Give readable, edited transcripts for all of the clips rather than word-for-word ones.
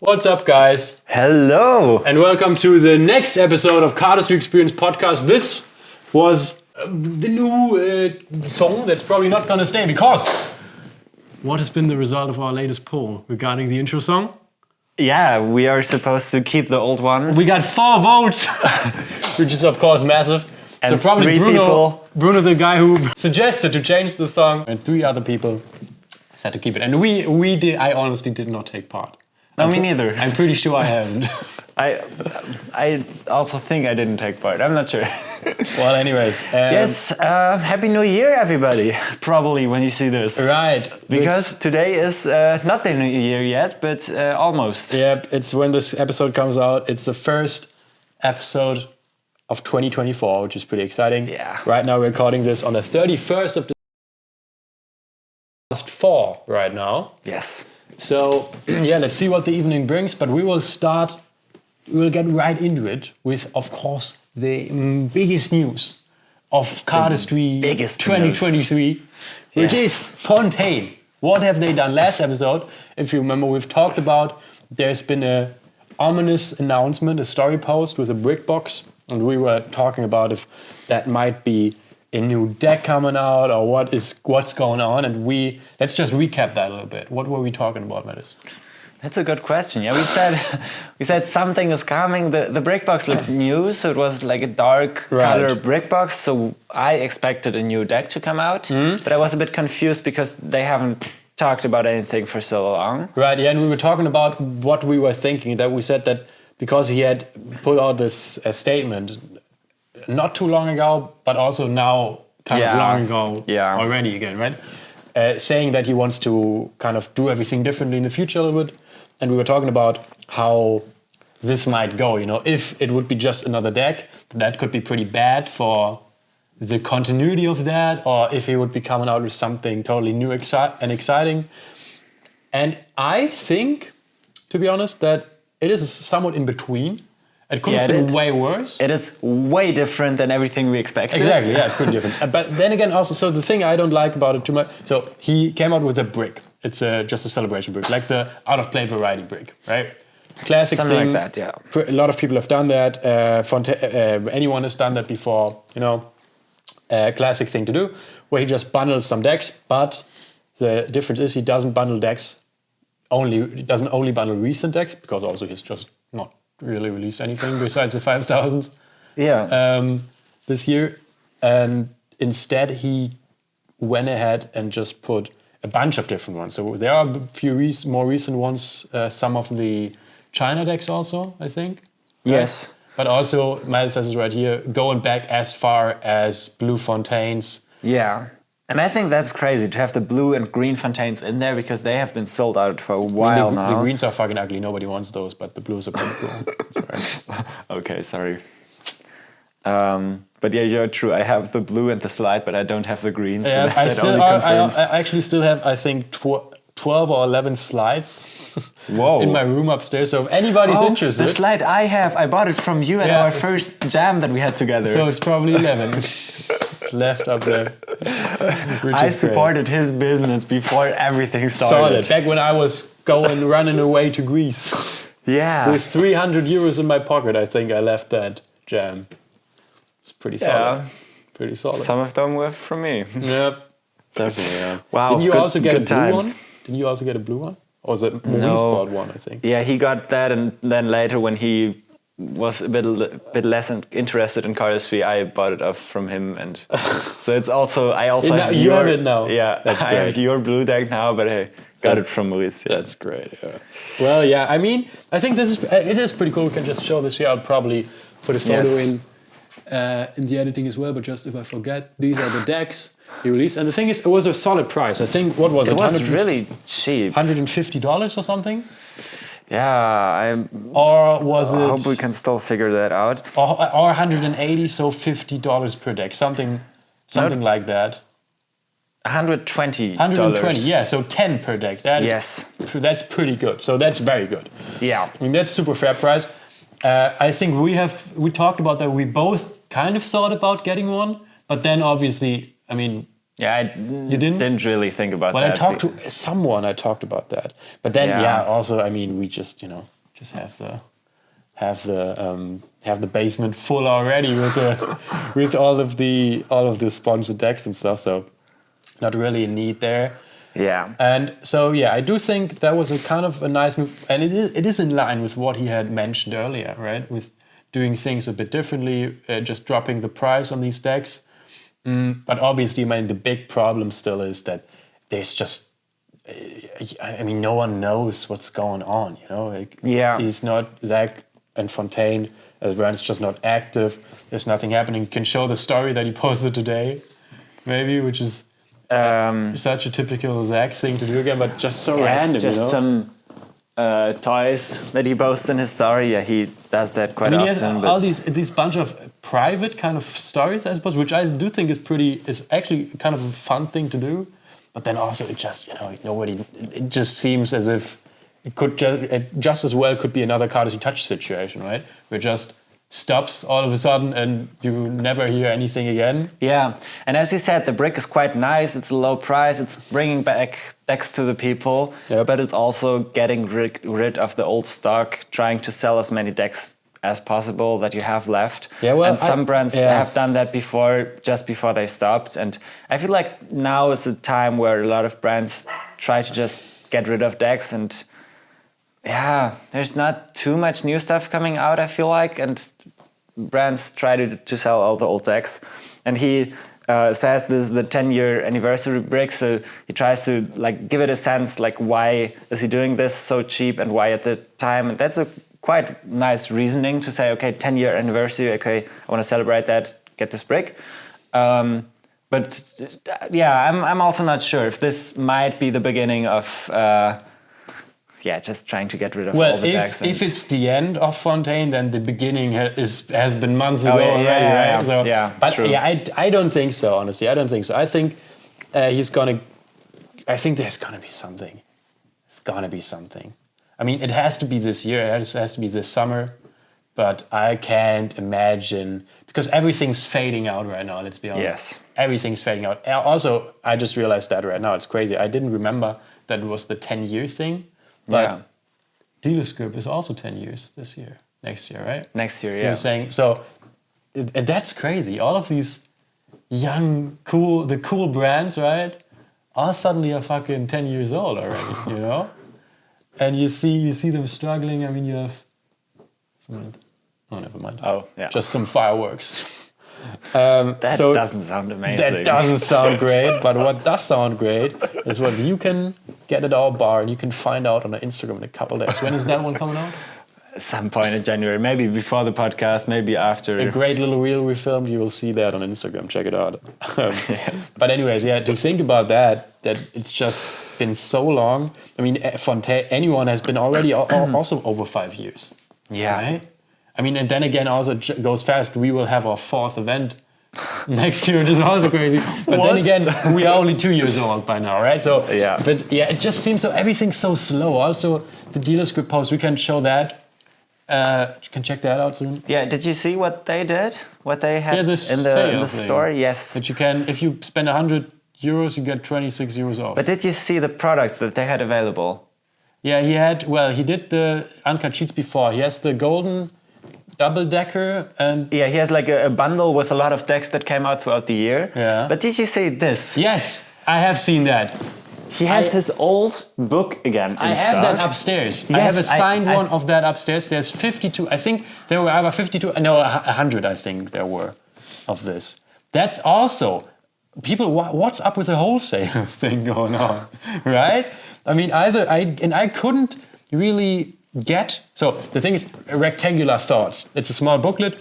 What's up, guys? Hello! And welcome to the next episode of Cardistry Experience Podcast. This was the new song that's probably not gonna stay because what has been the result of our latest poll regarding the intro song? Yeah, we are supposed to keep the old one. We got 4 votes, which is of course massive. And so probably 3 people. Bruno, the guy who suggested to change the song, and 3 other people said to keep it. And we did. I honestly did not take part. No, me neither. I'm pretty sure I haven't. I also think I didn't take part. I'm not sure. Well, anyways. Yes, Happy New Year, everybody. Probably when you see this. Right. Because today is not the New Year yet, but almost. Yep, it's when this episode comes out. It's the first episode of 2024, which is pretty exciting. Yeah. Right now we're recording this on the 31st of the last 4 right now. Yes. So, yeah, let's see what the evening brings, but we'll get right into it with, of course, the biggest news of Cardistry 2023, which is Fontaine. What have they done? Last episode, if you remember, we've talked about there's been a ominous announcement, a story post with a brick box, and we were talking about if that might be a new deck coming out or what's going on, and let's just recap that a little bit. What were we talking about, Mattis? That's a good question. Yeah, we said something is coming. The brick box looked new, so it was like a dark color brick box. So I expected a new deck to come out, but I was a bit confused because they haven't talked about anything for so long. Right. Yeah, and we were talking about what we were thinking. That we said that because he had put out this statement not too long ago, but also now kind of long ago already again, right? Saying that he wants to kind of do everything differently in the future a little bit. And we were talking about how this might go, if it would be just another deck, that could be pretty bad for the continuity of that, or if he would be coming out with something totally new and exciting. And I think, to be honest, that it is somewhat in between. It could have been way worse. It is way different than everything we expected. Exactly, yeah, it's pretty different. But then again, also, so the thing I don't like about it too much, so he came out with a brick. It's just a celebration brick, like the out-of-play variety brick, right? Classic Something thing. like that, yeah. A lot of people have done that. Fontaine, anyone has done that before, classic thing to do, where he just bundles some decks, but the difference is he doesn't bundle decks he doesn't only bundle recent decks, because also he's just not really released anything besides the 5,000s this year. And instead he went ahead and just put a bunch of different ones. So there are a few more recent ones, some of the China decks also, I think. Yes. Right? But also, Miles says it right here, going back as far as blue Fontaines. Yeah. And I think that's crazy to have the blue and green Fontaines in there because they have been sold out for a while now. The greens are fucking ugly. Nobody wants those, but the blues are pretty cool. Sorry. Okay, sorry. But yeah, you're true. I have the blue and the slide, but I don't have the green. Yeah, so I actually still have, I think, 12 or 11 slides in my room upstairs. So if anybody's interested. The slide I bought it from you at our first jam that we had together. So it's probably 11 left up there. I supported his business before everything started. Solid. Back when I was running away to Greece. Yeah. With 300 euros in my pocket, I think I left that jam. It's pretty solid. Pretty solid. Some of them were from me. Yep. Definitely, yeah. Wow. Didn't you also get a blue times. one? Didn't you also get a blue one? Or was it Maurice bought one, I think? Yeah, he got that, and then later when he was a bit less interested in cardistry, I bought it off from him, and so it's also you have it now. Yeah, that's great. I have your blue deck now, but I got it from Maurice. Yeah. That's great. Yeah. Well, yeah. I mean, I think it is pretty cool. We can just show this here. I'll probably put a photo in the editing as well. But just if I forget, these are the decks he released, and the thing is, it was a solid price. I think what was it? It was really cheap. $150 or something. Yeah, or was it? I hope we can still figure that out. Or 180, so $50 per deck, something like that. $120. 120, yeah, so 10 per deck. That's pretty good. So that's very good. Yeah, I mean that's super fair price. I think we talked about that. We both kind of thought about getting one, but then obviously, I mean, Yeah, I didn't really think about that. When I talked to someone, I talked about that. But then, also, I mean, we just, just have the basement full already with all of the sponsored decks and stuff. So not really a need there. Yeah. And so, I do think that was a kind of a nice move. And it is in line with what he had mentioned earlier, right? With doing things a bit differently, just dropping the price on these decks. But obviously, I mean, the big problem still is that there's just, I mean, no one knows what's going on, He's not, Zach and Fontaine as brands just not active. There's nothing happening. You can show the story that he posted today, maybe, which is such a typical Zach thing to do again, but just so random, it's just some toys that he posts in his story. Yeah, he does that quite often. He has all these bunch of private kind of stories, I suppose, which I do think is actually kind of a fun thing to do. But then also it just, it just seems as if it just as well could be another Cardistry Touch situation, right? Where it just stops all of a sudden and you never hear anything again. Yeah, and as you said, the brick is quite nice. It's a low price. It's bringing back decks to the people, but it's also getting rid of the old stock, trying to sell as many decks as possible that you have left. Yeah, well, and some brands have done that before, just before they stopped. And I feel like now is a time where a lot of brands try to just get rid of decks, and there's not too much new stuff coming out, I feel like, and brands try to sell all the old decks. And he says this is the 10-year anniversary brick, so he tries to give it a sense, why is he doing this so cheap and why at the time. And that's a quite nice reasoning to say, okay, 10-year anniversary, okay, I want to celebrate that, get this brick. But I'm also not sure if this might be the beginning of just trying to get rid of all the decks. If it's the end of Fontaine, then the beginning has been months ago already, right? So, true. I don't think so, honestly. I don't think so. I think there's gonna be something. It's gonna be something. I mean, it has to be this year. It has to be this summer. But I can't imagine, because everything's fading out right now, let's be honest. Yes. Everything's fading out. Also, I just realized that right now. It's crazy. I didn't remember that it was the 10-year thing. But Dealersgrip is also 10 years next year, right? Next year, yeah. You're saying, so, and that's crazy. All of these young, cool brands, right? All suddenly are fucking 10 years old already, And you see them struggling. I mean, you have never mind. Oh, yeah. Just some fireworks. That doesn't sound amazing. That doesn't sound great, but what does sound great is what you can get at our bar, and you can find out on our Instagram in a couple of days. When is that one coming out? Some point in January, maybe before the podcast, maybe after. A great little reel we filmed. You will see that on Instagram. Check it out. Yes. But anyways, to think about that it's just been so long. I mean, Fontaine, Anyone has been already also over 5 years. Yeah. Right? I mean, and then again, also it goes fast. We will have our 4th event next year, which is also crazy. But then again, we are only 2 years old by now, right? So, But it just seems so everything's so slow. Also, the Dealersgrip post, we can show that. You can check that out soon. Yeah, did you see what they did? What they had in the store? Yes. That you can, if you spend €100, you get 26 euros off. But did you see the products that they had available? Yeah, he did the uncut sheets before. He has the golden double-decker and... Yeah, he has a bundle with a lot of decks that came out throughout the year. Yeah. But did you see this? Yes, I have seen that. He has his old book again in I have stock. that upstairs. Yes, I have a signed one of that upstairs. There's 52. I think there were either 52. No, 100. I think there were of this. That's also people. What's up with the wholesale thing going on, right? I mean, I couldn't really get. So the thing is, rectangular thoughts. It's a small booklet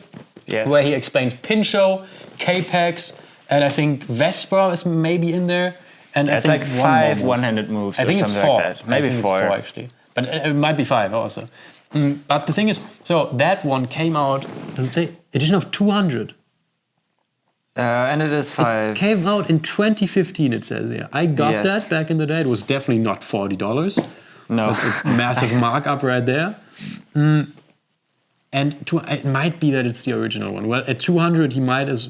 where he explains Pinchot, K-Pex, and I think Vespa is maybe in there. And it's I think 5 one-handed moves. I think it's 4. Like that. Maybe 4. It's 4 actually, but it might be 5 also. But the thing is, so that one came out. Let's say edition of 200. And it is 5. It came out in 2015. It says there. I got that back in the day. It was definitely not $40. No, that's a massive markup right there. And it might be that it's the original one. Well, at 200, he might as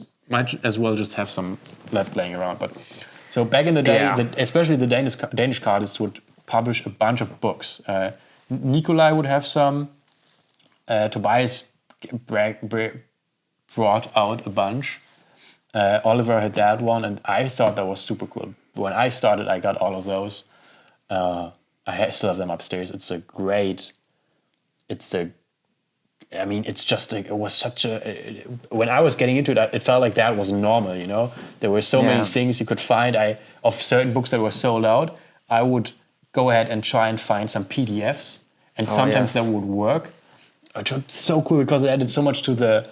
well just have some left laying around, but. So back in the day, especially the Danish cardists would publish a bunch of books. Nikolai would have some. Tobias brought out a bunch. Oliver had that one, and I thought that was super cool. When I started, I got all of those. I still have them upstairs. When I was getting into it, it felt like that was normal, you know? There were so many things you could find. Of certain books that were sold out, I would go ahead and try and find some PDFs, and sometimes that would work. Which was so cool because it added so much to the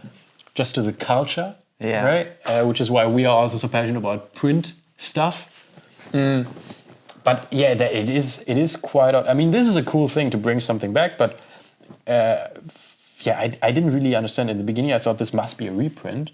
culture, right? Which is why we are also so passionate about print stuff. But yeah, it is quite. I mean, this is a cool thing to bring something back. But I didn't really understand in the beginning. I thought this must be a reprint.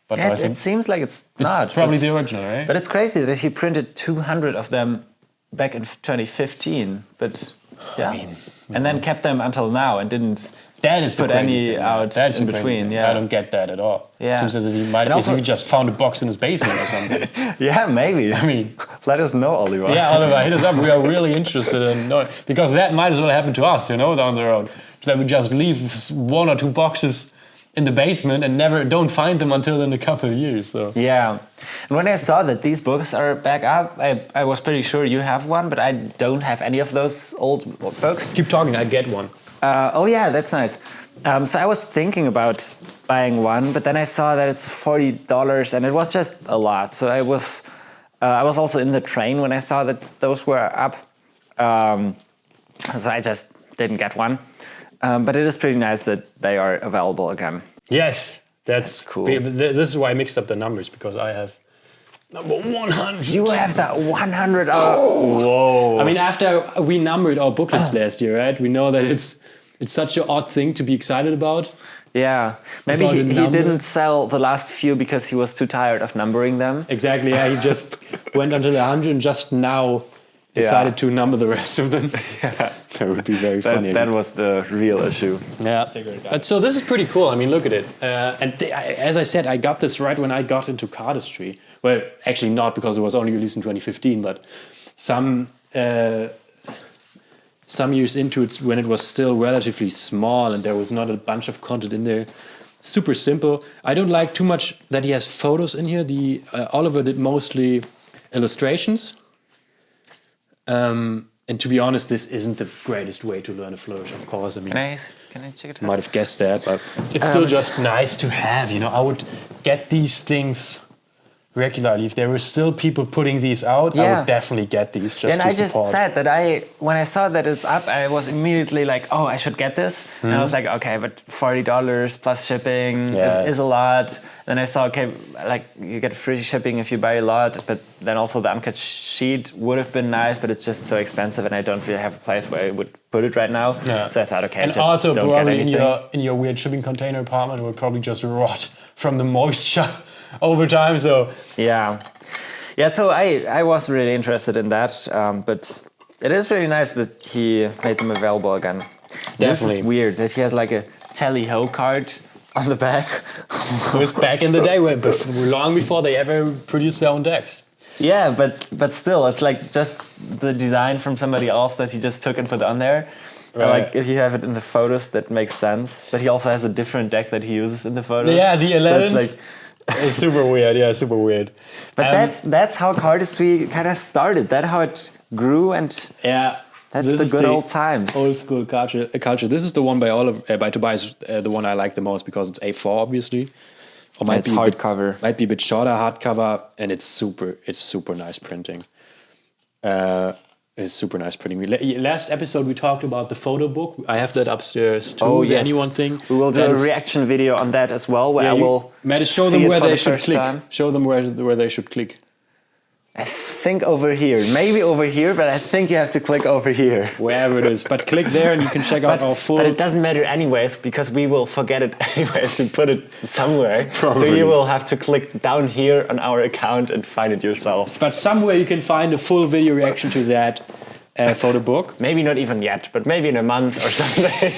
But I think it seems like it's not. It's probably the original, right? But it's crazy that he printed 200 of them back in 2015. But and then kept them until now and didn't put any out in between. Yeah, I don't get that at all. Yeah. Seems as if he just found a box in his basement or something. Yeah, maybe. I mean, let us know, Oliver. Yeah, Oliver, hit us up. We are really interested in knowing, because that might as well happen to us, you know, down the road. That we just leave 1 or 2 boxes in the basement and don't find them until in a couple of years. So yeah, and when I saw that these books are back up, I was pretty sure you have one, but I don't have any of those old books. Keep talking, I get one. Oh yeah, that's nice. So I was thinking about buying one, but then I saw that it's $40, and it was just a lot. So I was also in the train when I saw that those were up. So I just didn't get one. But it is pretty nice that they are available again. Yes, that's cool. This is why I mixed up the numbers, because I have number 100. You have that 100. Whoa! I mean, after we numbered our booklets last year, right? We know that it's such an odd thing to be excited about. Yeah, maybe he didn't sell the last few because he was too tired of numbering them. Exactly. Yeah, he just went until 100 and just now decided to number the rest of them. Yeah. That would be very funny. That was the real issue. Yeah. But so this is pretty cool. I mean, look at it. As I said, I got this right when I got into Cardistry. Well, actually not, because it was only released in 2015, but some years into it, when it was still relatively small and there was not a bunch of content in there. Super simple. I don't like too much that he has photos in here. Oliver did mostly illustrations. And to be honest, this isn't the greatest way to learn a flourish, of course. I mean, can I check it out? Might have guessed that, but it's still just nice to have. You know, I would get these things regularly. If there were still people putting these out, I would definitely get these just to support. And I just said that when I saw that it's up, I was immediately like, oh, I should get this. Mm-hmm. And I was like, okay, but $40 plus shipping is a lot. Then I saw, okay, like you get free shipping if you buy a lot, but then also the uncut sheet would have been nice, but it's just so expensive and I don't really have a place where I would put it right now. Yeah. So I thought, okay, and just also don't probably get anything. in your weird shipping container apartment, it would probably just rot from the moisture over time. So yeah. So I was really interested in that, but it is really nice that he made them available again. Definitely. This is weird that he has like a tally-ho card on the back. It was back in the day, long before they ever produced their own decks. Yeah, but still, it's like just the design from somebody else that he just took and put on there. Right. Like if you have it in the photos, that makes sense. But he also has a different deck that he uses in the photos. Yeah, the 11s. So it's like it's super weird. Yeah, super weird. But that's how Cardistry kind of started. That's how it grew, and that's the good old times. Old school culture. This is the one by Tobias, the one I like the most because it's A4, obviously. Or it's hardcover. Might be a bit shorter hardcover, and it's super nice printing. It's super nice printing. Last episode we talked about the photo book. I have that upstairs too. Oh yes. The Anyone thing. We will do a reaction video on that as well, where I will. Mattis, show them where they should click. Show them where they should click. I think over here, maybe over here, but I think you have to click over here. Wherever it is, but click there and you can check out our full... But it doesn't matter anyways, because we will forget it anyways to put it somewhere. Probably. So you will have to click down here on our account and find it yourself. But somewhere you can find a full video reaction to that photo book. Maybe not even yet, but maybe in a month or something.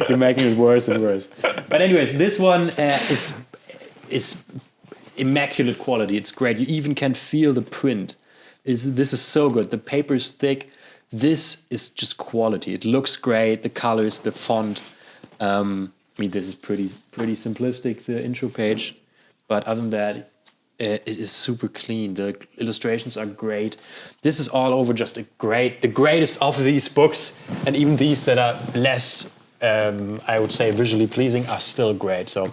You're making it worse and worse. But anyways, this one is immaculate quality. It's great. You even can feel the print. This is so good. The paper is thick. This is just quality. It looks great. The colors, the font. I mean, this is pretty simplistic, the intro page. But other than that, it is super clean. The illustrations are great. This is all over just the greatest of these books. And even these that are less, I would say, visually pleasing are still great. So,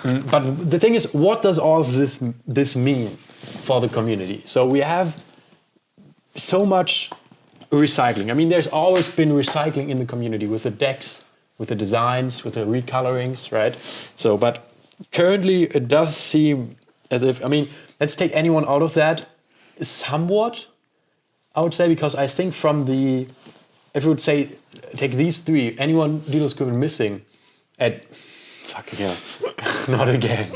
but the thing is, what does all of this mean for the community? So we have so much recycling. I mean, there's always been recycling in the community with the decks, with the designs, with the recolorings, right? So, but currently it does seem as if, I mean, let's take Anyone out of that somewhat, I would say, because I think from the, if we would say, take these three, Anyone, Dealersgrip and Missing, fucking hell, not again.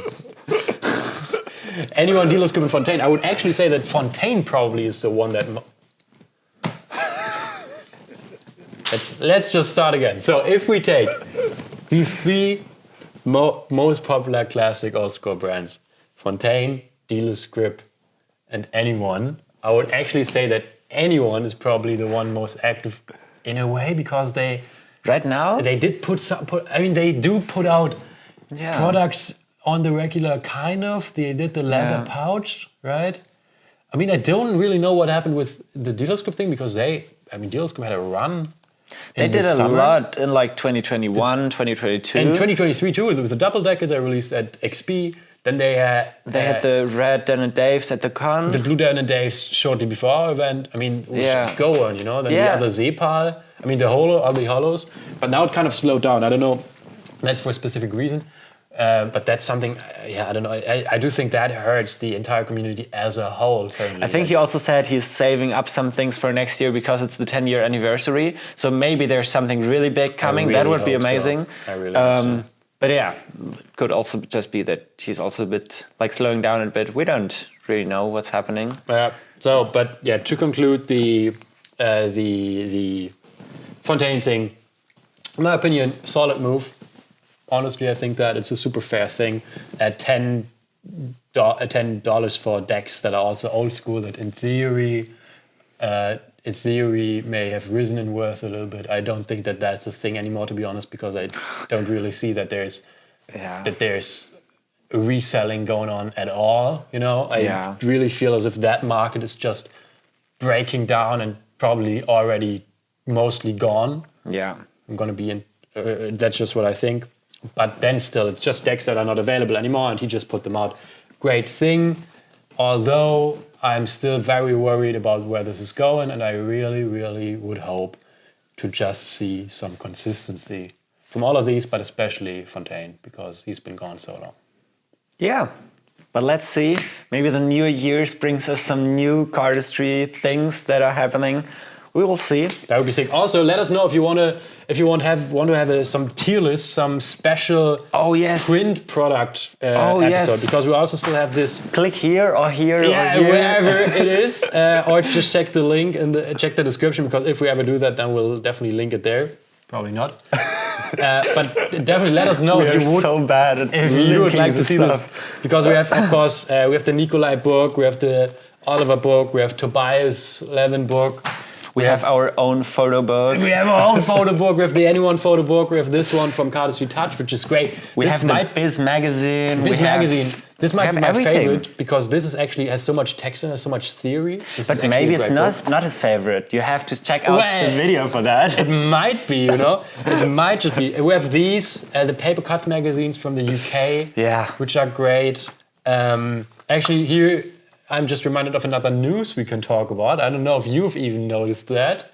Anyone, Dealersgrip and Fontaine, I would actually say that Fontaine probably is the one that, let's just start again. So if we take these three most popular classic old school brands, Fontaine, Dealersgrip, and Anyone, I would actually say that Anyone is probably the one most active in a way, because they right now they did they do put out products on the regular, kind of. They did the leather pouch, right? I mean, I don't really know what happened with the Dealersgrip thing, because Dealersgrip had a run. They did a lot in like 2021, 2022. And 2023 too, with the double decker they released at XP. Then they had the red Dan and Daves at the con. The blue Dan and Daves shortly before our event. I mean, we just go on, you know. Then the other Zepal. I mean, the hollows. But now it kind of slowed down. I don't know. That's for a specific reason. But that's something. I don't know. I do think that hurts the entire community as a whole currently. I think he also said he's saving up some things for next year because it's the 10-year anniversary. So maybe there's something really big coming. That would be amazing. I really hope so. But yeah, it could also just be that he's also a bit like slowing down a bit. We don't really know what's happening. To conclude the Fontaine thing, in my opinion, solid move. Honestly, I think that it's a super fair thing. At $10 for decks that are also old school, that in theory may have risen in worth a little bit. I don't think that that's a thing anymore, to be honest, because I don't really see that there's reselling going on at all. You know, I really feel as if that market is just breaking down and probably already mostly gone. Yeah, I'm gonna be in. That's just what I think. But then still, it's just decks that are not available anymore, and he just put them out. Great thing, although I'm still very worried about where this is going, and I really, really would hope to just see some consistency from all of these, but especially Fontaine, because he's been gone so long. Yeah, but let's see. Maybe the new year brings us some new cardistry things that are happening. We will see. That would be sick. Also, let us know if you want to have some tier list, some special print product episode, because we also still have this. Click here or here or here. Wherever it is, or just check the link and check the description, because if we ever do that, then we'll definitely link it there. Probably not. But definitely let us know if you would like to see this, because we have, of course, we have the Nikolai book, we have the Oliver book, we have Tobias Levin book. We have our own photo book. We have our own photo book. We have the Anyone photo book. We have this one from Cardistry Touch, which is great. We have the Biz magazine. This might be my favorite, because this is actually has so much text and has so much theory. But maybe it's not his favorite. You have to check out the video for that. It might be, you know. It might just be. We have these, the Paper Cuts magazines from the UK, which are great. Actually, here I'm just reminded of another news we can talk about. I don't know if you've even noticed that.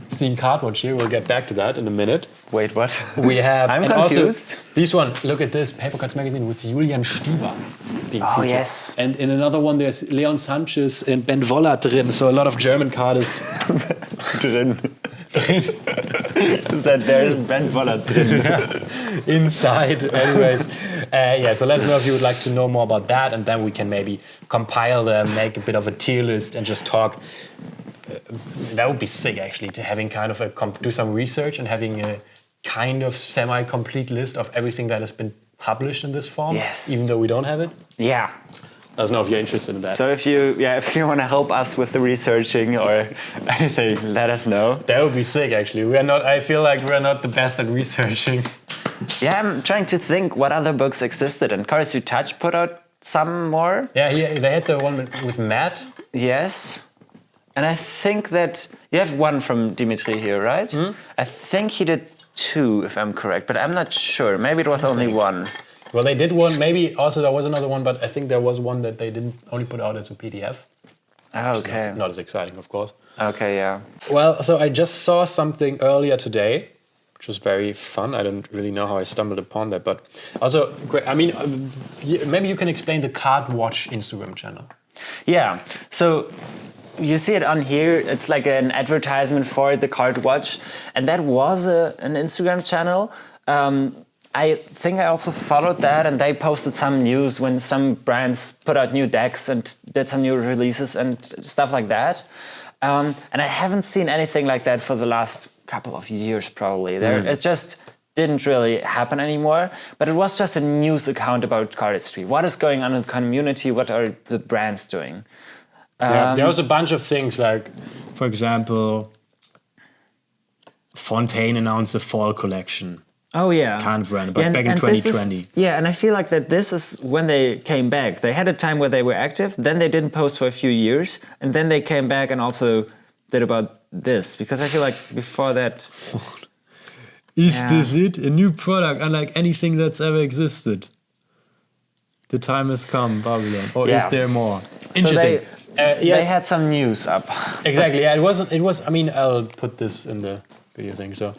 Seeing Cardwatch here, we'll get back to that in a minute. Wait, what? We have... I'm confused. Also, this one, look at this, Paper Cuts magazine with Julian Stieber being featured. Yes. And in another one, there's Leon Sanchez and Ben Woller drin, so a lot of German cardists. Drin. That there's Ben Woller drin. Inside, anyways. So let us know if you would like to know more about that, and then we can maybe compile them, make a bit of a tier list, and just talk. That would be sick, actually, to having kind of do some research and having a kind of semi-complete list of everything that has been published in this form. Yes. Even though we don't have it. Yeah. I don't know if you're interested in that. So if you want to help us with the researching or anything, let us know. That would be sick, actually. I feel like we're not the best at researching. Yeah, I'm trying to think what other books existed. And Cardistry Touch put out some more. Yeah, they had the one with Matt. Yes. And I think that you have one from Dimitri here, right? I think he did 2, if I'm correct, but I'm not sure. Maybe it was only 1. Well, they did one. Maybe also there was another one, but I think there was one that they didn't only put out as a PDF. Oh, okay. Not as exciting, of course. Okay, yeah. Well, so I just saw something earlier today, which was very fun. I don't really know how I stumbled upon that, but also, I mean, maybe you can explain the Card Watch Instagram channel. Yeah. So you see it on here. It's like an advertisement for the Card Watch, and that was an Instagram channel. I think I also followed that, and they posted some news when some brands put out new decks and did some new releases and stuff like that. And I haven't seen anything like that for the last couple of years, probably. It just didn't really happen anymore. But it was just a news account about Cardistry. What is going on in the community? What are the brands doing? Yeah, there was a bunch of things, like, for example, Fontaine announced a fall collection. Oh, yeah. Kind of random, but back in 2020. And I feel like that this is when they came back. They had a time where they were active, then they didn't post for a few years, and then they came back and also did about this. Because I feel like before that... Is this it? A new product, unlike anything that's ever existed. The time has come, Babylon. Or is there more? Interesting. So they had some news up. Exactly, yeah, it was, I mean, I'll put this in the video thing, so...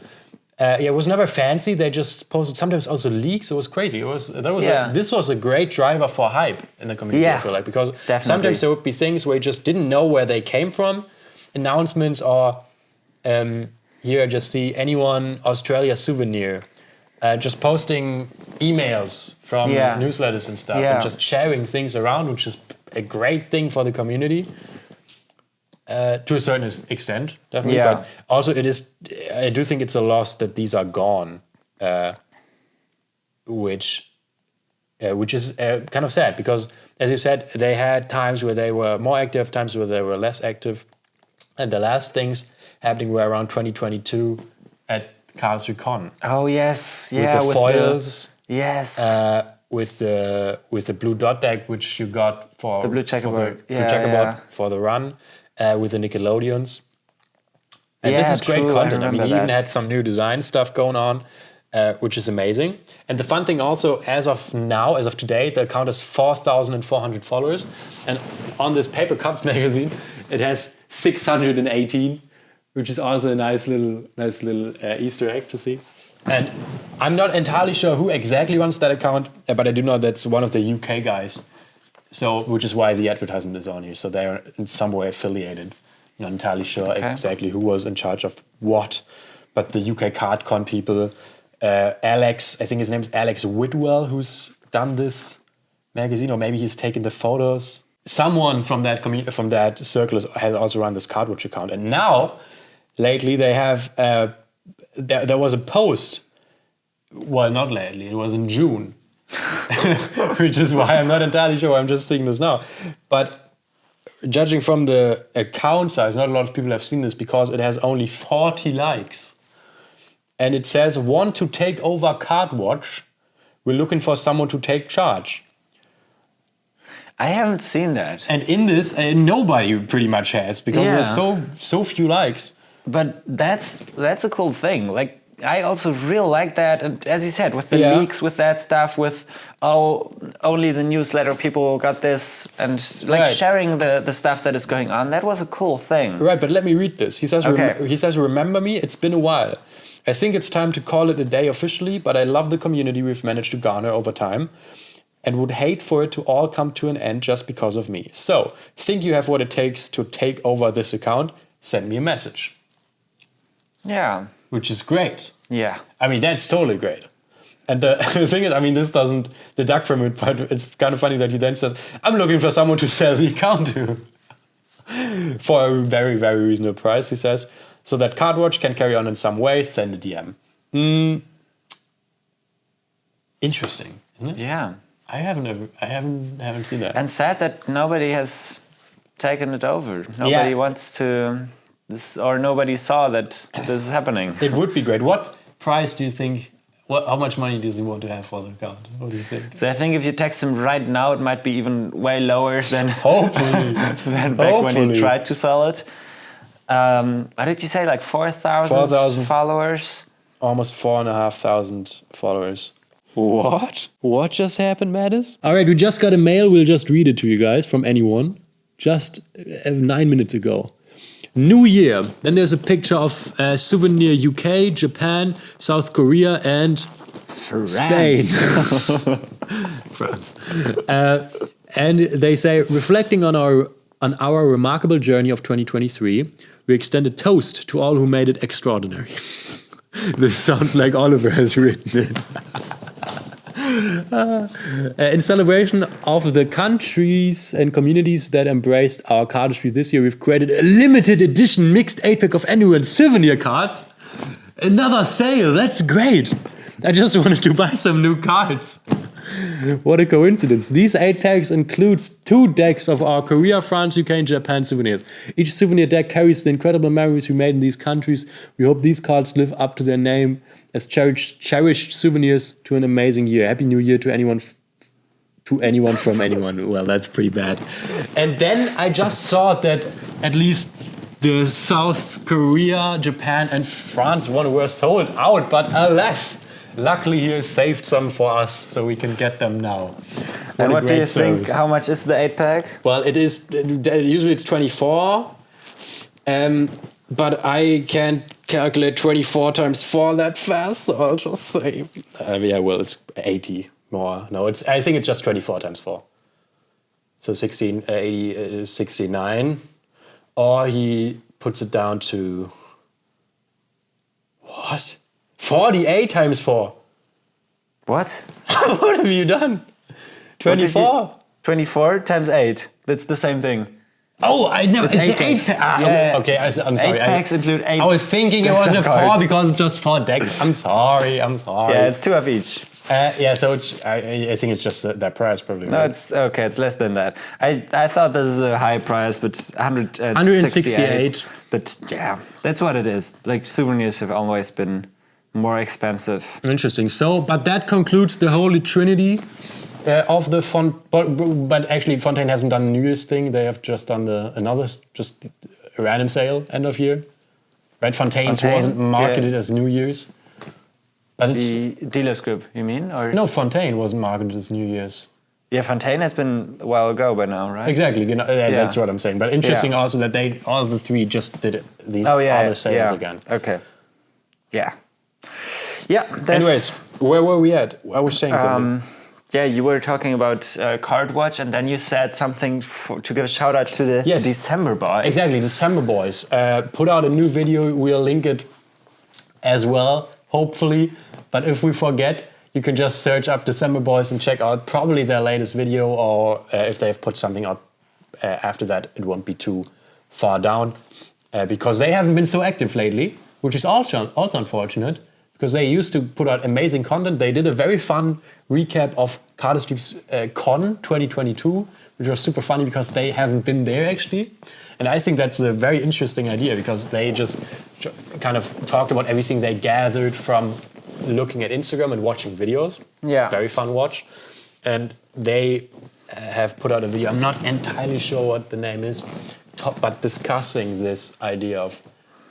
it was never fancy. They just posted sometimes also leaks. It was crazy. This was a great driver for hype in the community. I feel like, because sometimes there would be things where you just didn't know where they came from, announcements, or here I just see Anyone Australia souvenir, just posting emails from newsletters and stuff, and just sharing things around, which is a great thing for the community. To a certain extent, definitely. Yeah. But also, I do think it's a loss that these are gone, which is kind of sad, because, as you said, they had times where they were more active, times where they were less active, and the last things happening were around 2022 at Cardistry Con. Oh yes, with the foils. With the blue dot deck, which you got for the blue checkerboard, for the run. With the Nickelodeons. And this is great content. I mean, he even had some new design stuff going on, which is amazing. And the fun thing also, as of now, as of today, the account has 4,400 followers. And on this Paper Cups magazine, it has 618, which is also a nice little Easter egg to see. And I'm not entirely sure who exactly runs that account, but I do know that's one of the UK guys. So, which is why the advertisement is on here. So they're in some way affiliated. I'm not entirely sure exactly who was in charge of what, but the UK CardCon people, Alex, I think his name is Alex Whitwell, who's done this magazine, or maybe he's taken the photos. Someone from that circle has also run this CardWatch account. And now, lately, they have, there was a post, well, not lately, it was in June, which is why I'm not entirely sure. I'm just seeing this now. But judging from the account size, not a lot of people have seen this, because it has only 40 likes. And it says, want to take over CardWatch? We're looking for someone to take charge. I haven't seen that. And in this, nobody pretty much has, because there's so few likes. But that's a cool thing. Like, I also really like that, and as you said, with the leaks, with that stuff, with only the newsletter people got this, and like sharing the stuff that is going on, that was a cool thing. Right, but let me read this. He says, he says, remember me, it's been a while. I think it's time to call it a day officially, but I love the community we've managed to garner over time, and would hate for it to all come to an end just because of me. So, think you have what it takes to take over this account? Send me a message. Yeah. Which is great. Yeah. I mean, that's totally great. And the thing is, I mean, this doesn't deduct from it, but it's kind of funny that he then says, I'm looking for someone to sell the account to. For a very, very reasonable price, he says. So that CardWatch can carry on in some way, send a DM. Interesting. Yeah. I haven't seen that. And sad that nobody has taken it over. Nobody wants to, or nobody saw that this is happening. It would be great. What price do you think? How much money does he want to have for the card? What do you think? So I think if you text him right now, it might be even way lower than hopefully than back when he tried to sell it. What did you say? Like 4,000 followers? Almost 4,500 followers. What? What just happened, Mattis? All right, we just got a mail. We'll just read it to you guys from Anyone. Just 9 minutes ago. New Year. Then there's a picture of Souvenir UK, Japan, South Korea, and Spain. France. And they say, reflecting on our remarkable journey of 2023, we extend a toast to all who made it extraordinary. This sounds like Oliver has written it. In celebration of the countries and communities that embraced our cardistry this year, we've created a limited edition mixed 8-pack of Anyone souvenir cards. Another sale, that's great. I just wanted to buy some new cards. What a coincidence. These 8-packs includes 2 decks of our Korea, France, UK, and Japan souvenirs. Each souvenir deck carries the incredible memories we made in these countries. We hope these cards live up to their name as cherished souvenirs to an amazing year. Happy New Year to anyone from anyone. Well, that's pretty bad. And then I just thought that at least the South Korea, Japan, and France one were sold out, but alas, luckily he has saved some for us, so we can get them now. And what do you think? How much is the 8-pack? Well, it is usually it's 24, but I can't calculate 24 times 4 that fast, so I'll just say, it's 80 more. No, I think it's just 24 times 4. So 80 is 69, or he puts it down to, what? 48 times 4. What? What have you done? 24? 24 times 8. That's the same thing. Oh, I know. It's 8 packs. Okay, I'm sorry. 8 packs include 8. I was thinking it was a 4 because it's just 4 decks. I'm sorry. Yeah, it's 2 of each. So it's. I think it's just that price probably. No, right? it's okay. It's less than that. I thought this is a high price, but 168. But yeah, that's what it is. Like souvenirs have always been more expensive. Interesting. So, but that concludes the Holy Trinity of the but actually Fontaine hasn't done a New Year's thing. They have just done just a random sale end of year. Right? Fontaine wasn't marketed as New Year's. But it's the Dealersgrip, you mean? Or no, Fontaine wasn't marketed as New Year's. Yeah, Fontaine has been a while ago by now, right? Exactly. That's what I'm saying. But interesting also that all the 3 just did these other sales again. Okay. Yeah. Yeah. Anyways, where were we at? I was saying something. Yeah, you were talking about Card Watch, and then you said something to give a shout out to the December Boys. Exactly, December Boys put out a new video. We'll link it as well, hopefully. But if we forget, you can just search up December Boys and check out probably their latest video, or if they've put something up after that, it won't be too far down because they haven't been so active lately, which is also unfortunate. Because they used to put out amazing content. They did a very fun recap of Cardistry's Con 2022, which was super funny because they haven't been there actually. And I think that's a very interesting idea because they just kind of talked about everything they gathered from looking at Instagram and watching videos. Yeah. Very fun watch. And they have put out a video. I'm not entirely sure what the name is, but discussing this idea of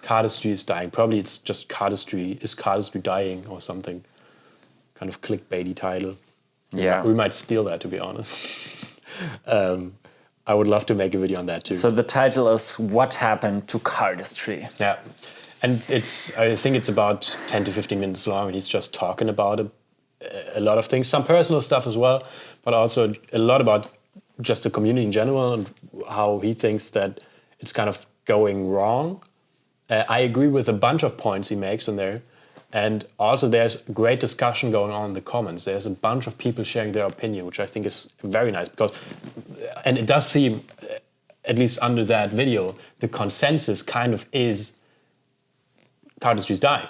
Cardistry is dying. Probably it's just Cardistry. Is Cardistry dying or something? Kind of clickbaity title. Yeah. We might steal that, to be honest. I would love to make a video on that too. So the title is What Happened to Cardistry? Yeah. And I think it's about 10 to 15 minutes long, and he's just talking about a lot of things, some personal stuff as well, but also a lot about just the community in general and how he thinks that it's kind of going wrong. I agree with a bunch of points he makes in there. And also there's great discussion going on in the comments. There's a bunch of people sharing their opinion, which I think is very nice because, and it does seem, at least under that video, the consensus kind of is Cardistry's dying.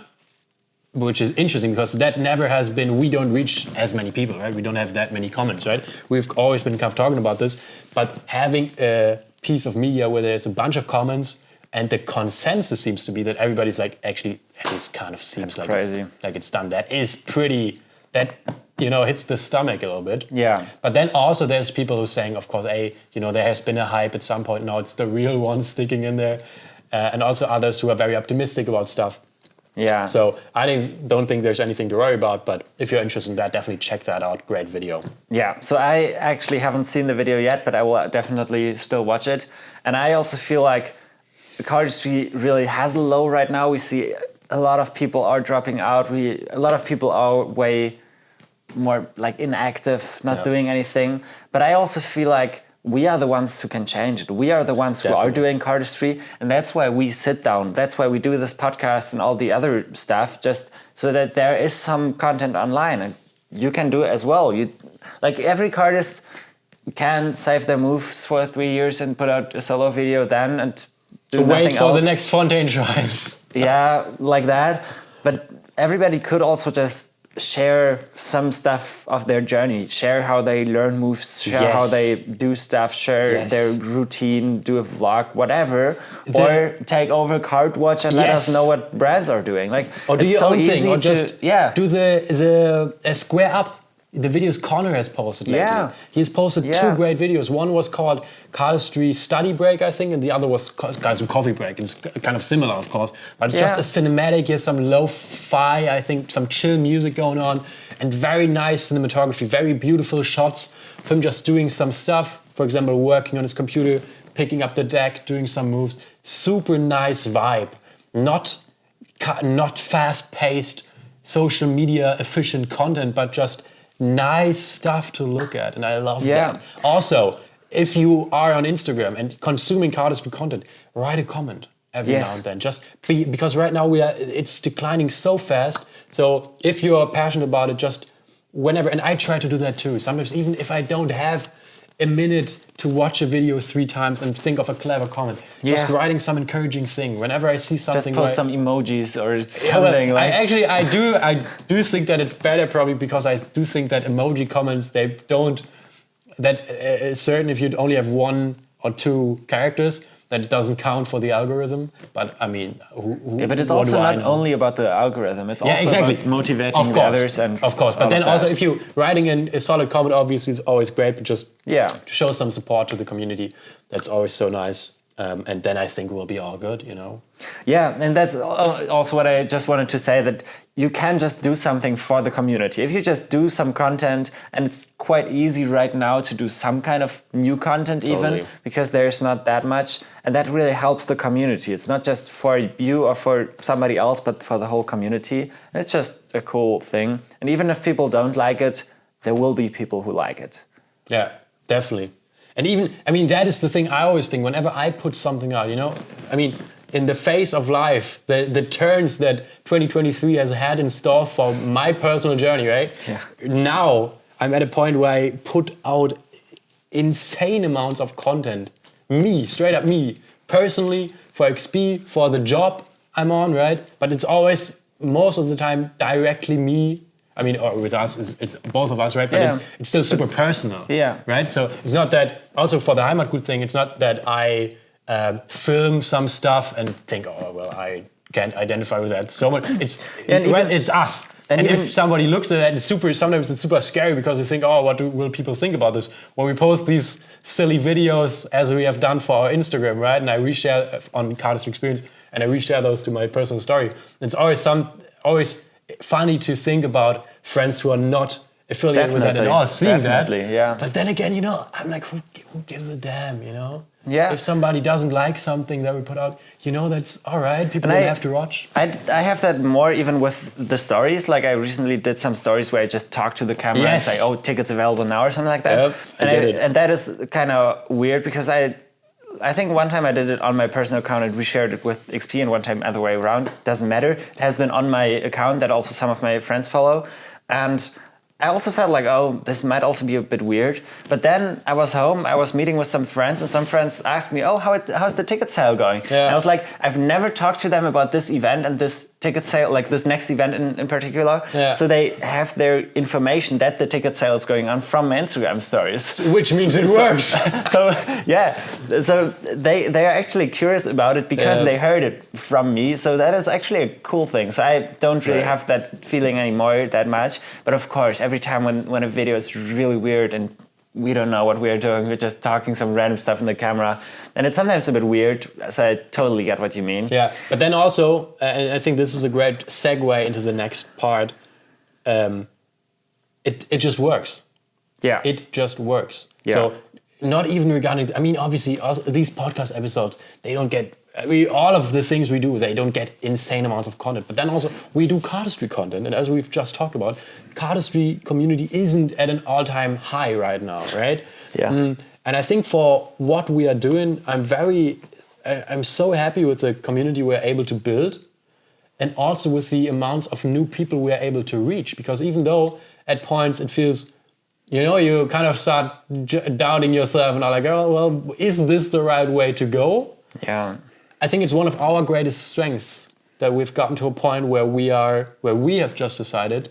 which is interesting because that never has been, we don't reach as many people, right? We don't have that many comments, right? We've always been kind of talking about this, but having a piece of media where there's a bunch of comments and the consensus seems to be that everybody's like, actually, this kind of seems like it's done. That is pretty, that, hits the stomach a little bit. Yeah. But then also there's people who are saying, of course, there has been a hype at some point. Now it's the real one sticking in there. And also others who are very optimistic about stuff. Yeah. So I don't think there's anything to worry about, but if you're interested in that, definitely check that out. Great video. Yeah, so I actually haven't seen the video yet, but I will definitely still watch it. And I also feel like the Cardistry really has a low right now. We see a lot of people are dropping out. A lot of people are way more like inactive, not doing anything. But I also feel like we are the ones who can change it. We are the ones who are doing Cardistry, and that's why we sit down. That's why we do this podcast and all the other stuff, just so that there is some content online, and you can do it as well. Like every cardist can save their moves for 3 years and put out a solo video then and do nothing wait for else. the next Fontaine trials. Yeah, like that. But everybody could also just share some stuff of their journey, share how they learn moves, share how they do stuff, share their routine, do a vlog, whatever, or take over Card Watch and let us know what brands are doing. Like, or do your own thing, or just do the square up. The videos Connor has posted lately. Yeah. He's posted 2 great videos. One was called Cardistry Study Break, I think, and the other was Cardistry Coffee Break. It's kind of similar, of course, but it's just a cinematic. Here's some lo-fi, I think, some chill music going on, and very nice cinematography, very beautiful shots of him just doing some stuff. For example, working on his computer, picking up the deck, doing some moves. Super nice vibe. Not fast-paced, social media efficient content, but just nice stuff to look at, and I love that. Also, if you are on Instagram and consuming Cardistry content, write a comment every now and then. Just because right now it's declining so fast. So if you're passionate about it, just whenever, and I try to do that too. Sometimes even if I don't have a minute to watch a video 3 times and think of a clever comment, just writing some encouraging thing. Whenever I see something, just post some emojis or something. I do think that it's better probably because I do think that emoji comments, they don't, that it's certain if you only have 1 or 2 characters, that it doesn't count for the algorithm. But I mean, but it's also not only about the algorithm. It's also about motivating the others. And of course, but then also if you're writing in a solid comment, obviously it's always great, but just to show some support to the community, that's always so nice. And then I think we'll be all good, Yeah, and that's also what I just wanted to say, that you can just do something for the community. If you just do some content, and it's quite easy right now to do some kind of new content even, because there's not that much, and that really helps the community. It's not just for you or for somebody else, but for the whole community. And it's just a cool thing. And even if people don't like it, there will be people who like it. Yeah, definitely. And even, that is the thing I always think whenever I put something out, in the face of life, the turns that 2023 has had in store for my personal journey, right? Yeah. Now I'm at a point where I put out insane amounts of content. Straight up me, personally, for XP, for the job I'm on, right? But it's always, most of the time, directly me. Or with us, it's both of us, right? But it's still super personal, right? So it's not that, also for the Heimatgut thing, it's not that I film some stuff and think, I can't identify with that so much. It's us. And if somebody looks at that, sometimes it's super scary because you think, what will people think about this? When we post these silly videos, as we have done for our Instagram, right? And I reshare on Cardistry Experience, and I reshare those to my personal story. It's always funny to think about friends who are not affiliated with that at all, seeing that. But then again, I'm like, who gives a damn, Yeah. If somebody doesn't like something that we put out, that's all right. People don't have to watch. I have that more even with the stories. Like I recently did some stories where I just talk to the camera and say, tickets available now or something like that. Yep, and that is kind of weird because I think one time I did it on my personal account and reshared it with XP, and one time other way around. Doesn't matter. It has been on my account that also some of my friends follow. And I also felt like, this might also be a bit weird. But then I was home, I was meeting with some friends, and some friends asked me, how's the ticket sale going? Yeah. And I was like, I've never talked to them about this event and this ticket sale, like this next event in particular. Yeah. So they have their information that the ticket sale is going on from Instagram stories. Which means it works. So they are actually curious about it because they heard it from me. So that is actually a cool thing. So I don't really have that feeling anymore that much. But of course, every time when a video is really weird and we don't know what we are doing, we're just talking some random stuff in the camera, and it's sometimes a bit weird, so I totally get what you mean. Yeah, but then also, and I think this is a great segue into the next part, it just works. Yeah. It just works. Yeah. So not even regarding, I mean, obviously, these podcast episodes, they don't get, all of the things we do, they don't get insane amounts of content. But then also, we do Cardistry content. And as we've just talked about, Cardistry community isn't at an all-time high right now, right? Yeah. And I think for what we are doing, I'm so happy with the community we're able to build. And also with the amounts of new people we are able to reach. Because even though at points it feels, you kind of start doubting yourself and are like, oh, well, is this the right way to go? Yeah. I think it's one of our greatest strengths that we've gotten to a point where we have just decided,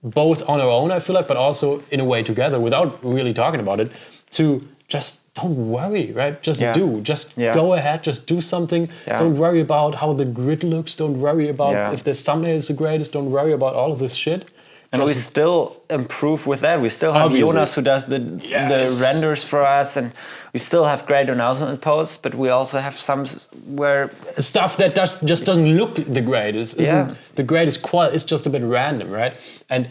both on our own, I feel like, but also in a way together, without really talking about it, to just don't worry, right? Just go ahead, just do something. Yeah. Don't worry about how the grid looks. Don't worry about if the thumbnail is the greatest. Don't worry about all of this shit. And we still improve with that. We still have Jonas who does the renders for us, and we still have great announcement posts, but we also have some where... Stuff that just doesn't look the greatest, isn't the greatest quality, it's just a bit random, right? And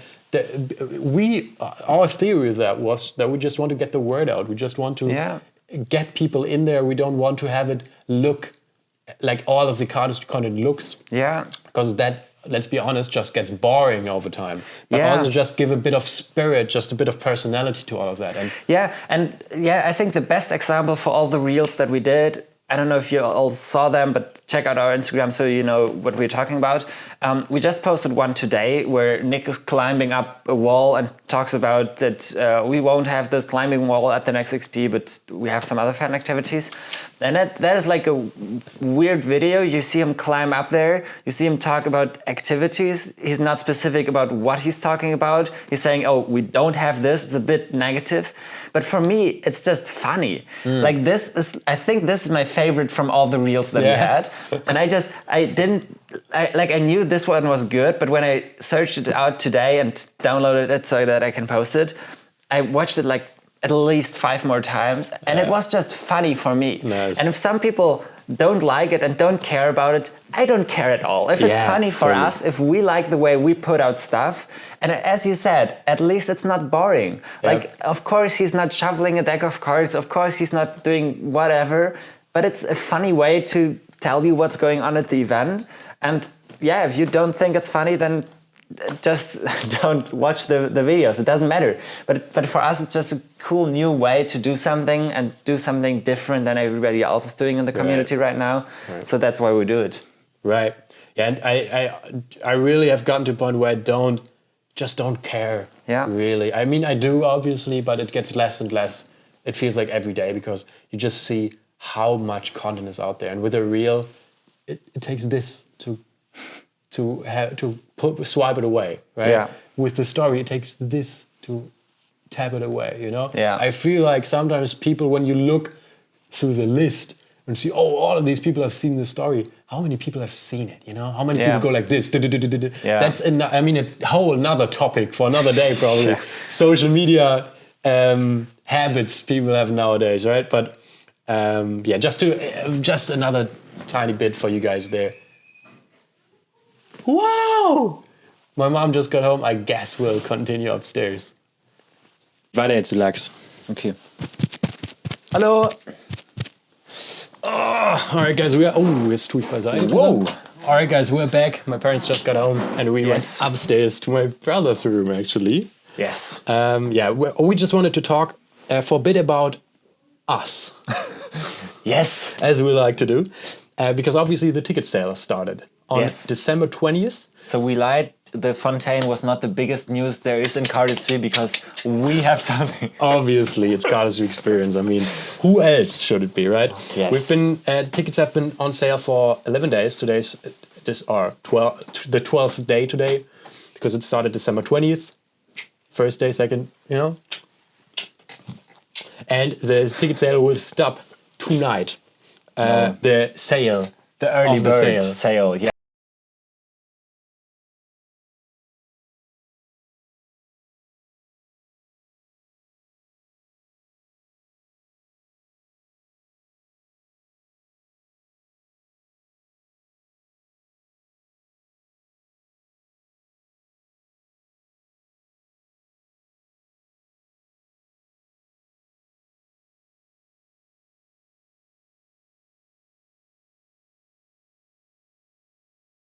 our theory of that was that we just want to get the word out. We just want to get people in there. We don't want to have it look like all of the Cardistry content looks. Yeah. Because that, let's be honest, just gets boring over time. But also just give a bit of spirit, just a bit of personality to all of that. And I think the best example for all the reels that we did, I don't know if you all saw them, but check out our Instagram so you know what we're talking about. We just posted one today where Nick is climbing up a wall and talks about that we won't have this climbing wall at the next XP, but we have some other fun activities. And that is like a weird video. You see him climb up there. You see him talk about activities. He's not specific about what he's talking about. He's saying, oh, we don't have this. It's a bit negative. But for me, it's just funny. Like I think this is my favorite from all the reels that we had. And I knew this one was good, but when I searched it out today and downloaded it so that I can post it, I watched it like at least 5 more times, and it was just funny for me. Nice. And if some people don't like it and don't care about it, I don't care at all. If it's funny for us, if we like the way we put out stuff, and as you said, at least it's not boring. Like, of course he's not shuffling a deck of cards, of course he's not doing whatever, but it's a funny way to tell you what's going on at the event. And if you don't think it's funny, then just don't watch the videos. It doesn't matter. But for us, it's just a cool new way to do something and do something different than everybody else is doing in the community right now. Right. So that's why we do it. Right. Yeah, and I really have gotten to a point where I don't care. Yeah. Really. I mean, I do obviously, but it gets less and less. It feels like every day because you just see how much content is out there, and with a reel, it takes this to swipe it away, right? Yeah. With the story, it takes this to tap it away, Yeah. I feel like sometimes people, when you look through the list and see, oh, all of these people have seen the story, how many people have seen it, How many people go like this? Yeah. That's, a whole another topic for another day, probably. Social media habits people have nowadays, right? But just another tiny bit for you guys there. Wow! My mom just got home. I guess we'll continue upstairs. Weiter jetzt, du Lachs. Okay. Hallo! Oh, all right, guys, jetzt tue ich beiseite. Whoa! All right, guys, we're back. My parents just got home, and we went upstairs to my brother's room, actually. Yes. We just wanted to talk for a bit about us. Yes. As we like to do. Because obviously the ticket sale started on December 20th. So we lied. The Fontaine was not the biggest news there is in Cardistry because we have something. Obviously, it's Cardistry experience. I mean, who else should it be, right? Yes. Tickets have been on sale for 11 days. Today's the 12th day today, because it started December 20th, first day, second, and the ticket sale will stop tonight. The sale, the early of the bird sale. sale, yeah.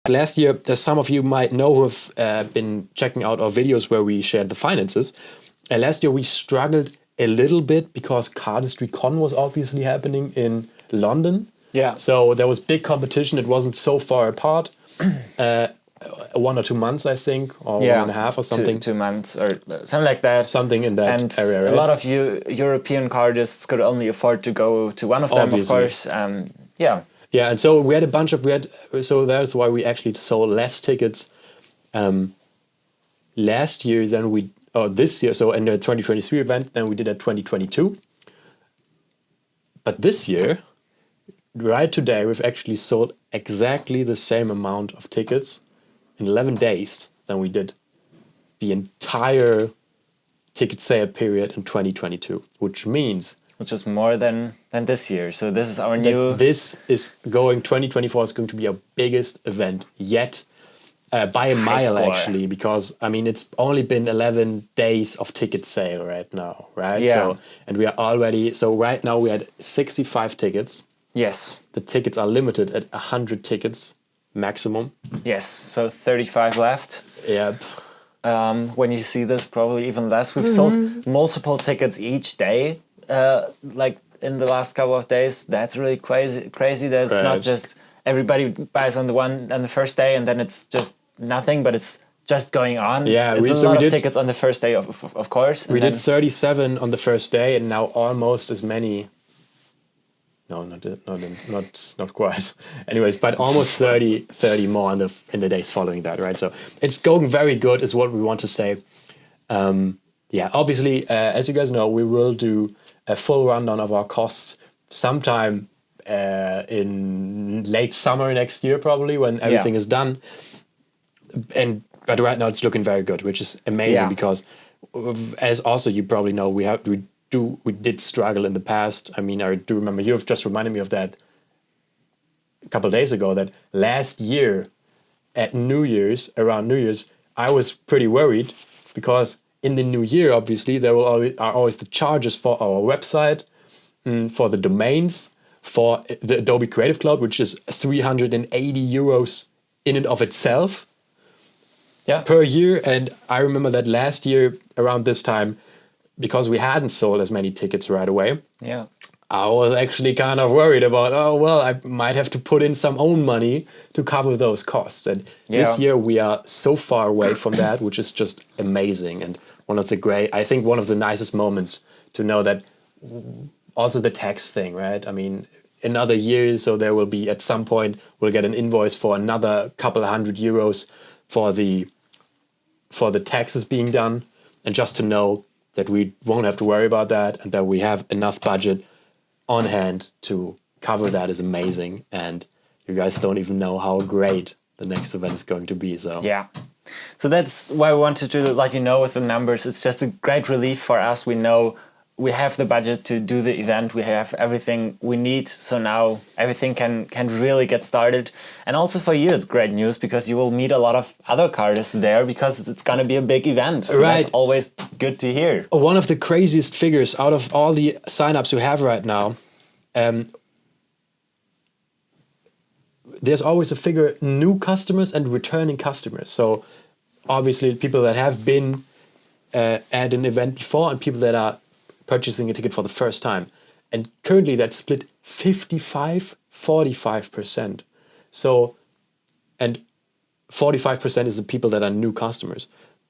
Last year, as some of you might know who have been checking out our videos where we shared the finances, last year we struggled a little bit because Cardistry Con was obviously happening in London. Yeah. So there was big competition. It wasn't so far apart. 1 or 2 months, I think, or 1.5 or something. 2 months or something like that. Something in that and area, right? A lot of European cardists could only afford to go to one of them, Obviously. of course. Yeah. Yeah, and so we had a bunch of so that's why we actually sold less tickets last year than this year. So in the 2023 event than we did at 2022. But this year, right today, we've actually sold exactly the same amount of tickets in 11 days than we did the entire ticket sale period in 2022, which means is more than this year. So this is our new... This is 2024 is going to be our biggest event yet, by a mile actually, because I mean it's only been 11 days of ticket sale right now, right? Yeah. So, and we are already, so right now we had 65 tickets. Yes. The tickets are limited at 100 tickets maximum. Yes, so 35 left. Yep. When you see this, probably even less. We've sold multiple tickets each day. Like in the last couple of days, that's really crazy that it's not just everybody buys on the first day and then it's just nothing, but it's just going on. Yeah, it's a lot of tickets on the first day, of course. We did 37 on the first day, and now almost as many. No, not quite. Anyways, but almost 30 more in the days following that, right? So it's going very good, is what we want to say. Yeah, obviously, as you guys know, we will do a full rundown of our costs sometime in late summer next year, probably, when everything is done. But right now it's looking very good, which is amazing because, as also you probably know, we did struggle in the past. I mean, I do remember you've just reminded me of that a couple of days ago. That last year at around New Year's, I was pretty worried because in the new year, obviously, there are always the charges for our website, for the domains, for the Adobe Creative Cloud, which is 380 euros in and of itself per year. And I remember that last year around this time, because we hadn't sold as many tickets right away, I was actually kind of worried about, I might have to put in some own money to cover those costs. And this year we are so far away from that, which is just amazing. And one of the nicest moments to know that also the tax thing, right? I mean, another year, so there will be, at some point, we'll get an invoice for another couple of €100 for the taxes being done. And just to know that we won't have to worry about that and that we have enough budget on hand to cover that is amazing. And you guys don't even know how great the next event is going to be. So that's why we wanted to let you know with the numbers. It's just a great relief for us. We know we have the budget to do the event. We have everything we need. So now everything can really get started. And also for you, it's great news because you will meet a lot of other cardists there because it's going to be a big event. So that's always good to hear. One of the craziest figures out of all the signups we have right now, there's always a figure, new customers and returning customers. So obviously people that have been at an event before and people that are purchasing a ticket for the first time. And currently that's split 55-45%. So, and 45% is the people that are new customers.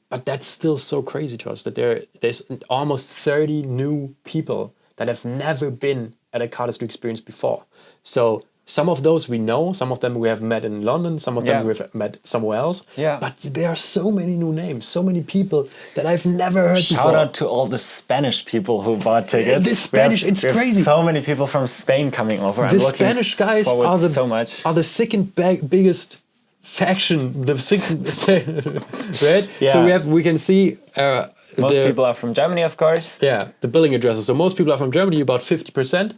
But that's still so crazy to us that there's almost 30 new people that have never been at a Cardistry experience before. So some of those we know, some of them we have met in London, some of them we've met somewhere else. Yeah. But there are so many new names, so many people that I've never heard before. Shout out to all the Spanish people who bought tickets. The Spanish, it's crazy. So many people from Spain coming over. The Spanish guys are the second biggest faction. The second, right? Yeah. So we can see. Most people are from Germany, of course. Yeah, the billing addresses. So most people are from Germany, about 50%.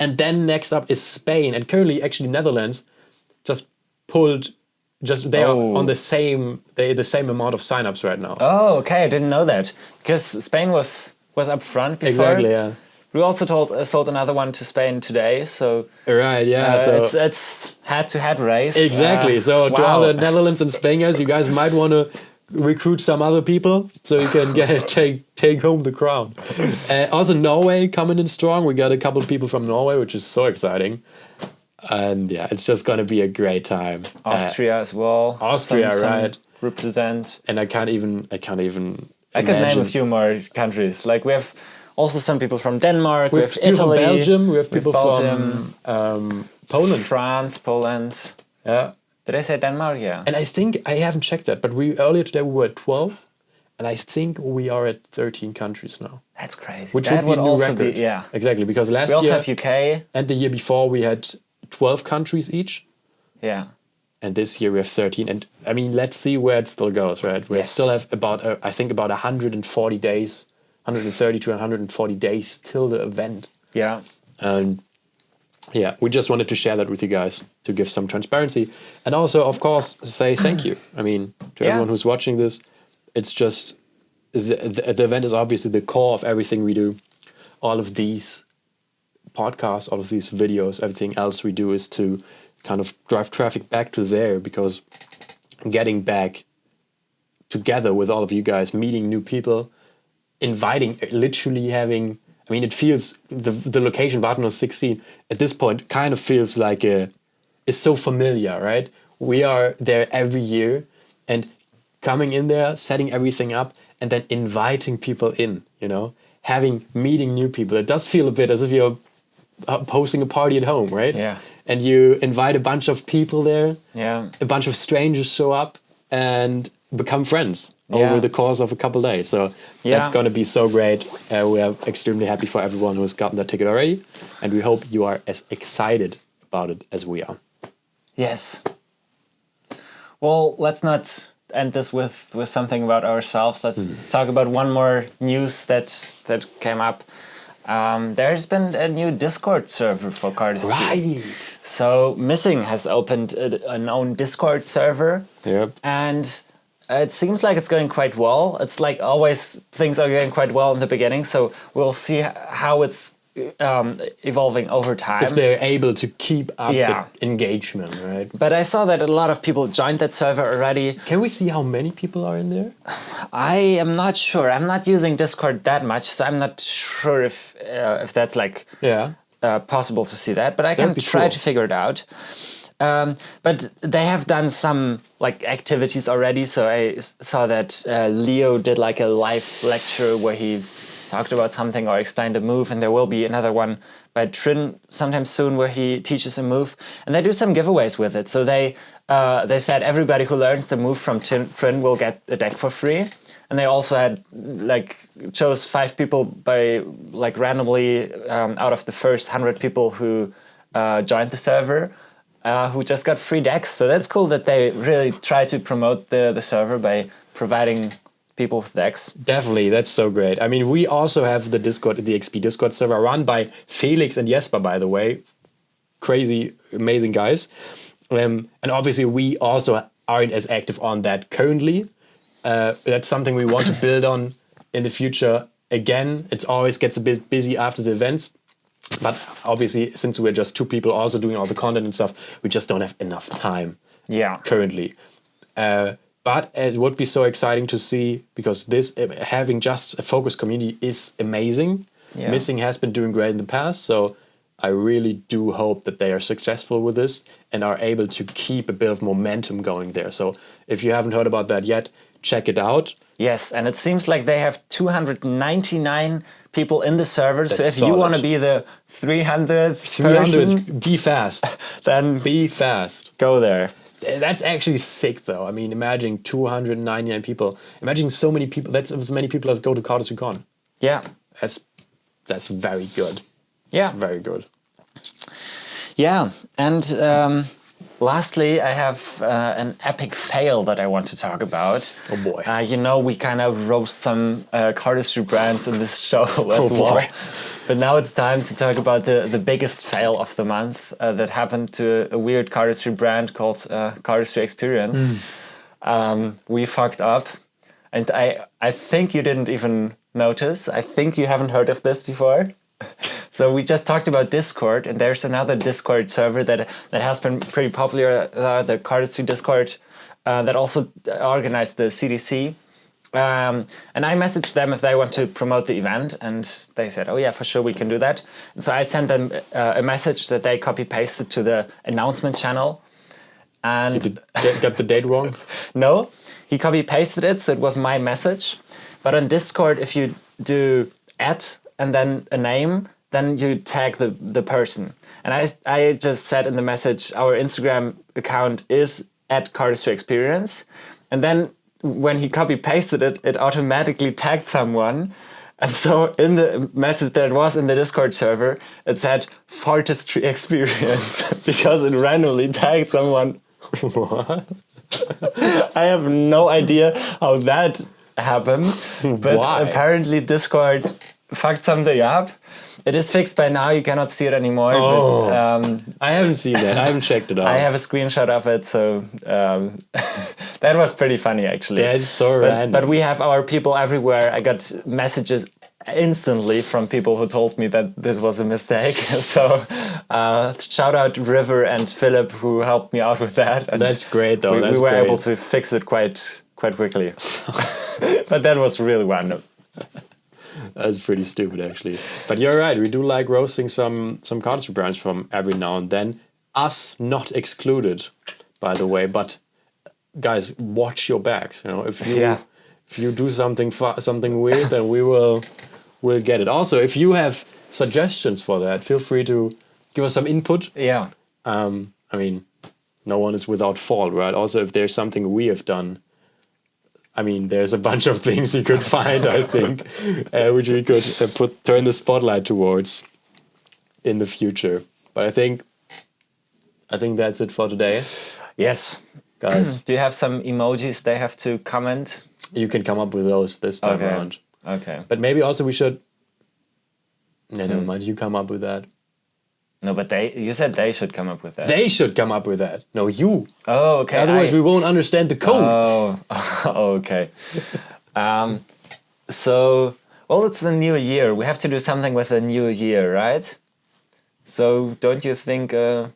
And then next up is Spain. And currently, actually, Netherlands they are on the same amount of signups right now. Oh, okay. I didn't know that. Because Spain was up front before. Exactly, yeah. We also sold another one to Spain today. So right, yeah. So it's head-to-head race. Exactly. So to all the Netherlands and Spain guys, you guys might want to recruit some other people so you can take home the crown. Also Norway coming in strong. We got a couple of people from Norway, which is so exciting. And yeah, it's just gonna be a great time. Austria as well. Austria, right? Represent. And I can't even. I could name a few more countries. Like we have also some people from Denmark. We have Italy. From Belgium. We have people from Poland. France, Poland. Yeah. Did I say Denmark? Yeah. And I think, I haven't checked that, but earlier today we were at 12, and I think we are at 13 countries now. That's crazy. Which would be a new record. Yeah. Exactly, because last year... We year... also have UK. And the year before we had 12 countries each. Yeah. And this year we have 13. And I mean, let's see where it still goes, right? We still have about 140 days, 130 to 140 days till the event. Yeah. And... yeah, we just wanted to share that with you guys to give some transparency. And also, of course, say thank you. I mean, to everyone who's watching this, it's just, the event is obviously the core of everything we do. All of these podcasts, all of these videos, everything else we do is to kind of drive traffic back to there, because getting back together with all of you guys, meeting new people, inviting, literally having... I mean, it feels, the location, Wartenhaus 16, at this point, kind of feels like it's so familiar, right? We are there every year, and coming in there, setting everything up, and then inviting people in, meeting new people. It does feel a bit as if you're hosting a party at home, right? Yeah. And you invite a bunch of people there, a bunch of strangers show up, and become friends over the course of a couple of days. So that's going to be so great. We are extremely happy for everyone who has gotten that ticket already. And we hope you are as excited about it as we are. Yes. Well, let's not end this with something about ourselves. Let's talk about one more news that came up. There's been a new Discord server for Cardistry. Right. So Missing has opened an own Discord server. Yep. And it seems like it's going quite well. It's like always, things are going quite well in the beginning. So we'll see how it's evolving over time. If they're able to keep up the engagement, right? But I saw that a lot of people joined that server already. Can we see how many people are in there? I am not sure. I'm not using Discord that much, so I'm not sure if that's like possible to see that. But I can try to figure it out. But they have done some like activities already. So I saw that Leo did like a live lecture where he talked about something or explained a move, and there will be another one by Trin sometime soon where he teaches a move, and they do some giveaways with it. So they said everybody who learns the move from Trin will get a deck for free, and they also had chose 5 people by randomly out of the first 100 people who joined the server. Who just got free decks. So that's cool that they really try to promote the server by providing people with decks. Definitely, that's so great. I mean, we also have the XP Discord server run by Felix and Jesper, by the way. Crazy, amazing guys. And obviously, we also aren't as active on that currently. That's something we want to build on in the future. Again, it always gets a bit busy after the events. But obviously, since we're just 2 people also doing all the content and stuff, we just don't have enough time currently. But it would be so exciting to see, because this having just a focused community is amazing. Yeah. Missing has been doing great in the past, so I really do hope that they are successful with this and are able to keep a bit of momentum going there. So if you haven't heard about that yet, check it out. Yes, and it seems like they have 299 people in the server. That's so if solid. you want to be the 300th person, be fast. then be fast. Go there. That's actually sick, though. I mean, imagine 299 people. Imagine so many people. That's as many people as go to Cardistry Con. Yeah. That's very good. Yeah. That's very good. Yeah, and lastly, I have an epic fail that I want to talk about. Oh boy. You know, we kind of roast some cardistry brands in this show as well. Boy. But now it's time to talk about the biggest fail of the month that happened to a weird cardistry brand called Cardistry Experience. We fucked up. And I think you didn't even notice. I think you haven't heard of this before. So we just talked about Discord, and there's another Discord server that has been pretty popular, the Cardistry Discord, that also organized the CDC. And I messaged them if they want to promote the event, and they said, oh yeah, for sure we can do that. And so I sent them a message that they copy-pasted to the announcement channel. And Did you get the date wrong? No, he copy-pasted it, so it was my message. But on Discord, if you do @ and then a name, then you tag the person. And I just said in the message, our Instagram account is @Cardistry Experience. And then when he copy-pasted it, it automatically tagged someone. And so in the message that was in the Discord server, it said Fartistry Experience because it randomly tagged someone. What? I have no idea how that happened. But Why? apparently Discord fucked something up. It is fixed by now. You cannot see it anymore. Oh, but, I haven't seen that. I haven't checked it out. I have a screenshot of it, so that was pretty funny, actually. That's so random. But we have our people everywhere. I got messages instantly from people who told me that this was a mistake. So shout out River and Philip who helped me out with that. And that's great, though. We were able to fix it quite quickly. But that was really random. That's pretty stupid, actually. But you're right. We do like roasting some cardistry brands from every now and then. Us not excluded, by the way. But guys, watch your backs. You know, if you do something weird, then we'll get it. Also, if you have suggestions for that, feel free to give us some input. Yeah. I mean, no one is without fault, right? Also, if there's something we have done. I mean, there's a bunch of things you could find, I think, which we could turn the spotlight towards in the future. But I think that's it for today. Yes. Guys. Do you have some emojis they have to comment? You can come up with those this time around. Okay. But maybe also we should... No, never mind. You come up with that. No, but you said they should come up with that. They should come up with that. No, you. Oh, okay. Otherwise, we won't understand the code. Oh, okay. So, well, it's the new year. We have to do something with the new year, right? So, don't you think a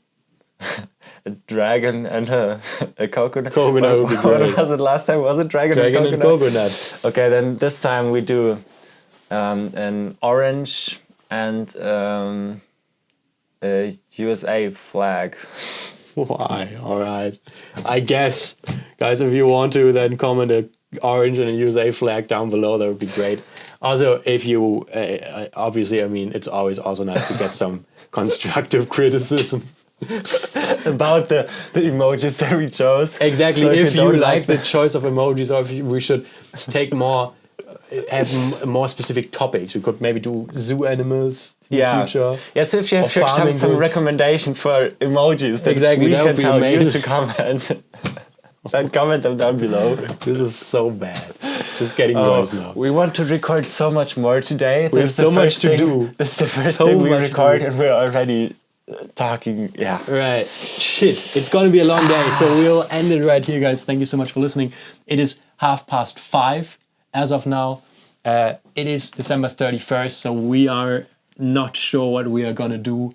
dragon and a coconut? Coconut would be great. What was it last time? Was it dragon and coconut? Okay, then this time we do an orange and a USA flag. Why? All right. I guess, guys, if you want to, then comment a orange and a USA flag down below. That would be great. Also, if you, obviously, I mean, it's always also nice to get some constructive criticism. About the emojis that we chose. Exactly. So if you like the choice of emojis, or if we should take have more specific topics. We could maybe do zoo animals in the future. Yeah, so if you have some recommendations for emojis that we can tell you to comment, then comment them down below. This is so bad. Just getting worse now. We want to record so much more today. We have so much to do. This is the first thing we record and we're already talking. Yeah. Right. Shit. It's going to be a long day, so we'll end it right here, guys. Thank you so much for listening. It is 5:30 as of now. It is December 31st, so we are not sure what we are going to do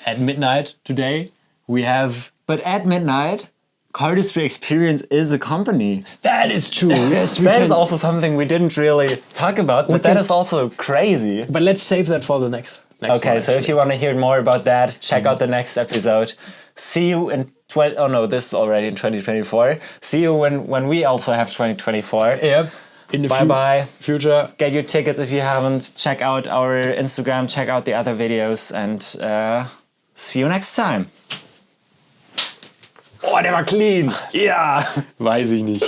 at midnight today. But at midnight, Cardistry Experience is a company. That is true. Yes, that is also something we didn't really talk about, but that is also crazy. But let's save that for the next okay, one, so if you want to hear more about that, check out the next episode. See you in this is already in 2024. See you when we also have 2024. Yep. In the bye. Future. Get your tickets if you haven't. Check out our Instagram. Check out the other videos. And see you next time. Oh, der war clean. Ja. Weiß ich nicht.